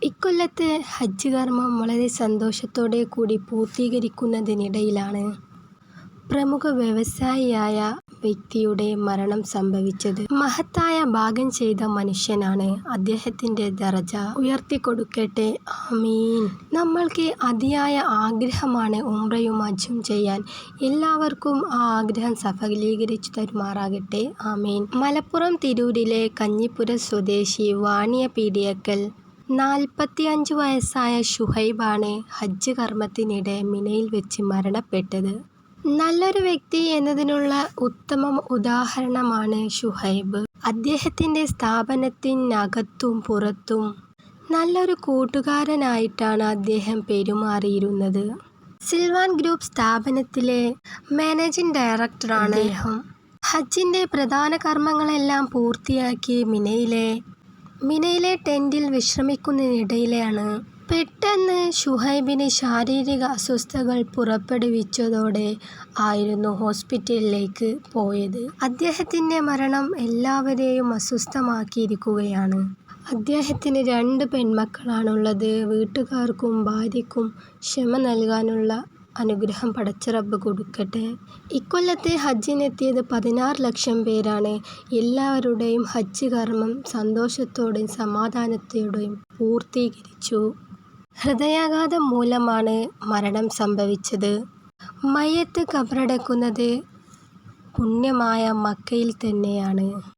ഇക്കൊല്ലത്തെ ഹജ്ജ് കർമ്മം വളരെ സന്തോഷത്തോടെ കൂടി പൂർത്തീകരിക്കുന്നതിനിടയിലാണ് പ്രമുഖ വ്യവസായിയായ വ്യക്തിയുടെ മരണം സംഭവിച്ചത്. മഹത്തായ ഭാഗ്യം ചെയ്ത മനുഷ്യനാണ്. അദ്ദേഹത്തിന്റെ ദറജ ഉയർത്തിക്കൊടുക്കട്ടെ. ആമീൻ. നമ്മൾക്ക് അതിയായ ആഗ്രഹമാണ് ഉംറയും ഹജ്ജും ചെയ്യാൻ. എല്ലാവർക്കും ആ ആഗ്രഹം സഫലീകരിച്ചു തരുമാറാകട്ടെ. ആമീൻ. മലപ്പുറം തിരൂരിലെ കഞ്ഞിപ്പുര സ്വദേശി വാണിയ പീടികക്കൽ 45 വയസ്സായ ഷുഹൈബാണ് ഹജ്ജ് കർമ്മത്തിനിടെ മിനയിൽ വെച്ച് മരണപ്പെട്ടത്. നല്ലൊരു വ്യക്തി എന്നതിനുള്ള ഉത്തമ ഉദാഹരണമാണ് ഷുഹൈബ്. അദ്ദേഹത്തിന്റെ സ്ഥാപനത്തിനകത്തും പുറത്തും നല്ലൊരു കൂട്ടുകാരനായിട്ടാണ് അദ്ദേഹം പെരുമാറിയിരുന്നത്. സിൽവാൻ ഗ്രൂപ്പ് സ്ഥാപനത്തിലെ മാനേജിംഗ് ഡയറക്ടറാണ് അദ്ദേഹം. ഹജ്ജിന്റെ പ്രധാന കർമ്മങ്ങളെല്ലാം പൂർത്തിയാക്കി മിനയിലെ ടെന്റിൽ വിശ്രമിക്കുന്നതിനിടയിലാണ് പെട്ടെന്ന് ഷുഹൈബിന് ശാരീരിക അസ്വസ്ഥതകൾ പുറപ്പെടുവിച്ചതോടെ ആയിരുന്നു ഹോസ്പിറ്റലിലേക്ക് പോയത്. അദ്ദേഹത്തിന്റെ മരണം എല്ലാവരെയും അസ്വസ്ഥമാക്കിയിരിക്കുകയാണ്. അദ്ദേഹത്തിന് 2 പെൺമക്കളാണുള്ളത്. വീട്ടുകാർക്കും ഭാര്യയ്ക്കും ക്ഷമ നൽകാനുള്ള അനുഗ്രഹം പടച്ചറബ്ബ് കൊടുക്കട്ടെ. ഇക്കൊല്ലത്തെ ഹജ്ജിനെത്തിയത് 16 ലക്ഷം പേരാണ്. എല്ലാവരുടെയും ഹജ്ജ് കർമ്മം സന്തോഷത്തോടെയും സമാധാനത്തോടെയും പൂർത്തീകരിച്ചു. ഹൃദയാഘാതം മൂലമാണ് മരണം സംഭവിച്ചത്. മയ്യത്ത് ഖബറടക്കുന്നത് പുണ്യമായ മക്കയിൽ തന്നെയാണ്.